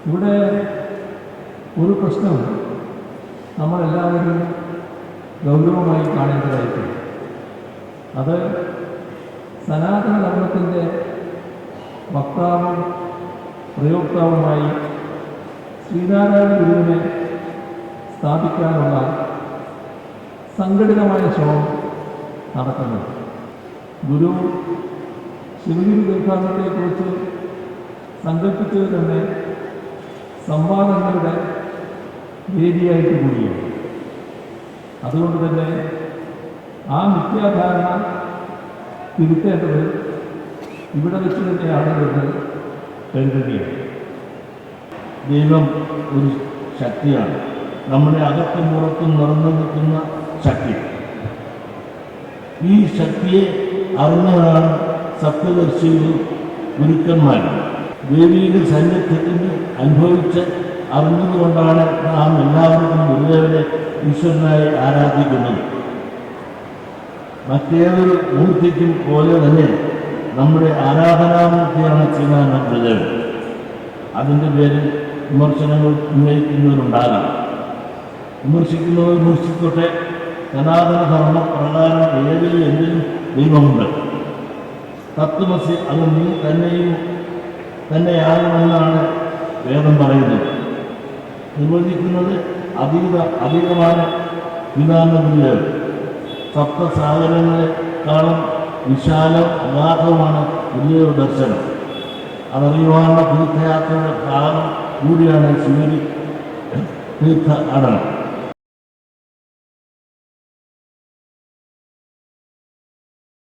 ഇവിടെ ഒരു പ്രശ്നം നമ്മളെല്ലാവരും ഗൗരവമായി കാണേണ്ടതായിട്ടുണ്ട്. അത് സനാതന ധർമ്മത്തിൻ്റെ വക്താവും പ്രയോക്താവുമായി ശ്രീനാരായണ ഗുരുവിനെ സ്ഥാപിക്കാനുള്ള സംഘടിതമായ ശ്രമം നടക്കുന്നത്. ഗുരു ശിവഗിരി തീർത്ഥാടനത്തെക്കുറിച്ച് സങ്കല്പിച്ചത് തന്നെ സംവാദങ്ങളുടെ വേദിയായിട്ട് കൂടിയാണ്. അതുകൊണ്ട് തന്നെ ആ മിഥ്യാധാരണ തിരുത്തേണ്ടത് ഇവിടെ വെച്ച് തന്നെയാണ് എന്ന് കരുതുകയാണ്. ദൈവം ഒരു ശക്തിയാണ്, നമ്മുടെ അകത്തും പുറത്തും നിറഞ്ഞു നിൽക്കുന്ന ശക്തി. ഈ ശക്തിയെ അറിഞ്ഞവരാണ് സപ്തദർശികളും ഗുരുക്കന്മാരും. ദേവിയുടെ സാന്നിധ്യത്തിന് അനുഭവിച്ച് അറിഞ്ഞതുകൊണ്ടാണ് നാം എല്ലാവർക്കും ഗുരുദേവനെ ഈശ്വരനായി ആരാധിക്കുന്നത്. മറ്റേതൊരു മൂർത്തിക്കും പോലെ തന്നെ നമ്മുടെ ആരാധനാമൂർത്തിയാണ് ശ്രീനാരായണ ഗുരുദേവൻ. അതിൻ്റെ പേരിൽ വിമർശനങ്ങൾ ഉന്നയിക്കുന്നവരുണ്ടാകാം. വിമർശിക്കുന്നവർ വിമർശിക്കട്ടെ. സനാതന ധർമ്മ പ്രകാരം ഏതിൽ എന്തിനും ദൈവമുണ്ട്. തത്വമസി അത് നീ തന്നെയാകുമെന്നാണ് വേദം പറയുന്നത്. നിർവചിക്കുന്നത് അതീതമാണ് ശ്രീനാരായണ ഗുരുദേവൻ. സപ്തസാഗരങ്ങളെക്കാളും വിശാലം അഗാധവുമാണ് ഗുരുദേവ ദർശനം. അതറിയുവാനുള്ള തീർത്ഥയാത്രയുടെ ഭാഗം കൂടിയാണ് ശിവഗിരി തീർത്ഥാടനം.